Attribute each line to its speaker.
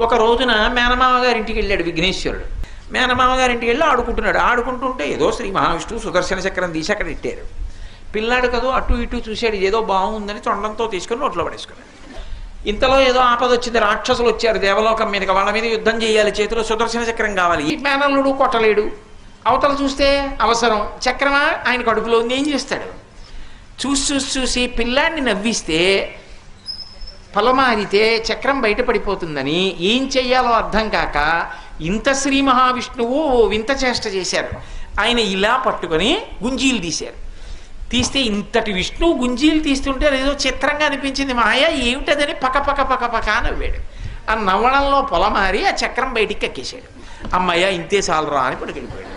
Speaker 1: ఒక రోజున మేనమామ గారింటికి వెళ్ళాడు విఘ్నేశ్వరుడు. మేనమామ గారింటికి వెళ్ళి ఆడుకుంటున్నాడు. ఆడుకుంటుంటే ఏదో శ్రీ మహావిష్ణువు సుదర్శన చక్రం తీసి అక్కడ ఇట్టారు. పిల్లాడు కదా అటు ఇటు చూశాడు, ఏదో బాగుందని తొండంతో తీసుకుని నోట్లో పడేసుకున్నాడు. ఇంతలో ఏదో ఆపద వచ్చింది, రాక్షసులు వచ్చారు దేవలోకం మీదకి, వాళ్ళ మీద యుద్ధం చేయాలి, చేతిలో సుదర్శన చక్రం కావాలి. ఈ మేనల్లుడు కొట్టలేడు, అవతల చూస్తే అవసరం, చక్రమా ఆయన కడుపులో ఉంది, ఏం చేస్తాడు? చూసి పిల్లాడిని నవ్విస్తే పొలమారితే చక్రం బయటపడిపోతుందని ఏం చెయ్యాలో అర్థం కాక ఇంత శ్రీ మహావిష్ణువు వింత చేష్ట చేశారు. ఆయన ఇలా పట్టుకొని గుంజీలు తీశారు. తీస్తే ఇంతటి విష్ణువు గుంజీలు తీస్తుంటే అదేదో చిత్రంగా అనిపించింది. మాయ ఏమిటదని పక నవ్వాడు. ఆ నవ్వడంలో పొలమారి ఆ చక్రం బయటికి ఎక్కేశాడు. అమ్మయ్య ఇంతే చాలరా అని పట్టుకెళ్ళిపోయాడు.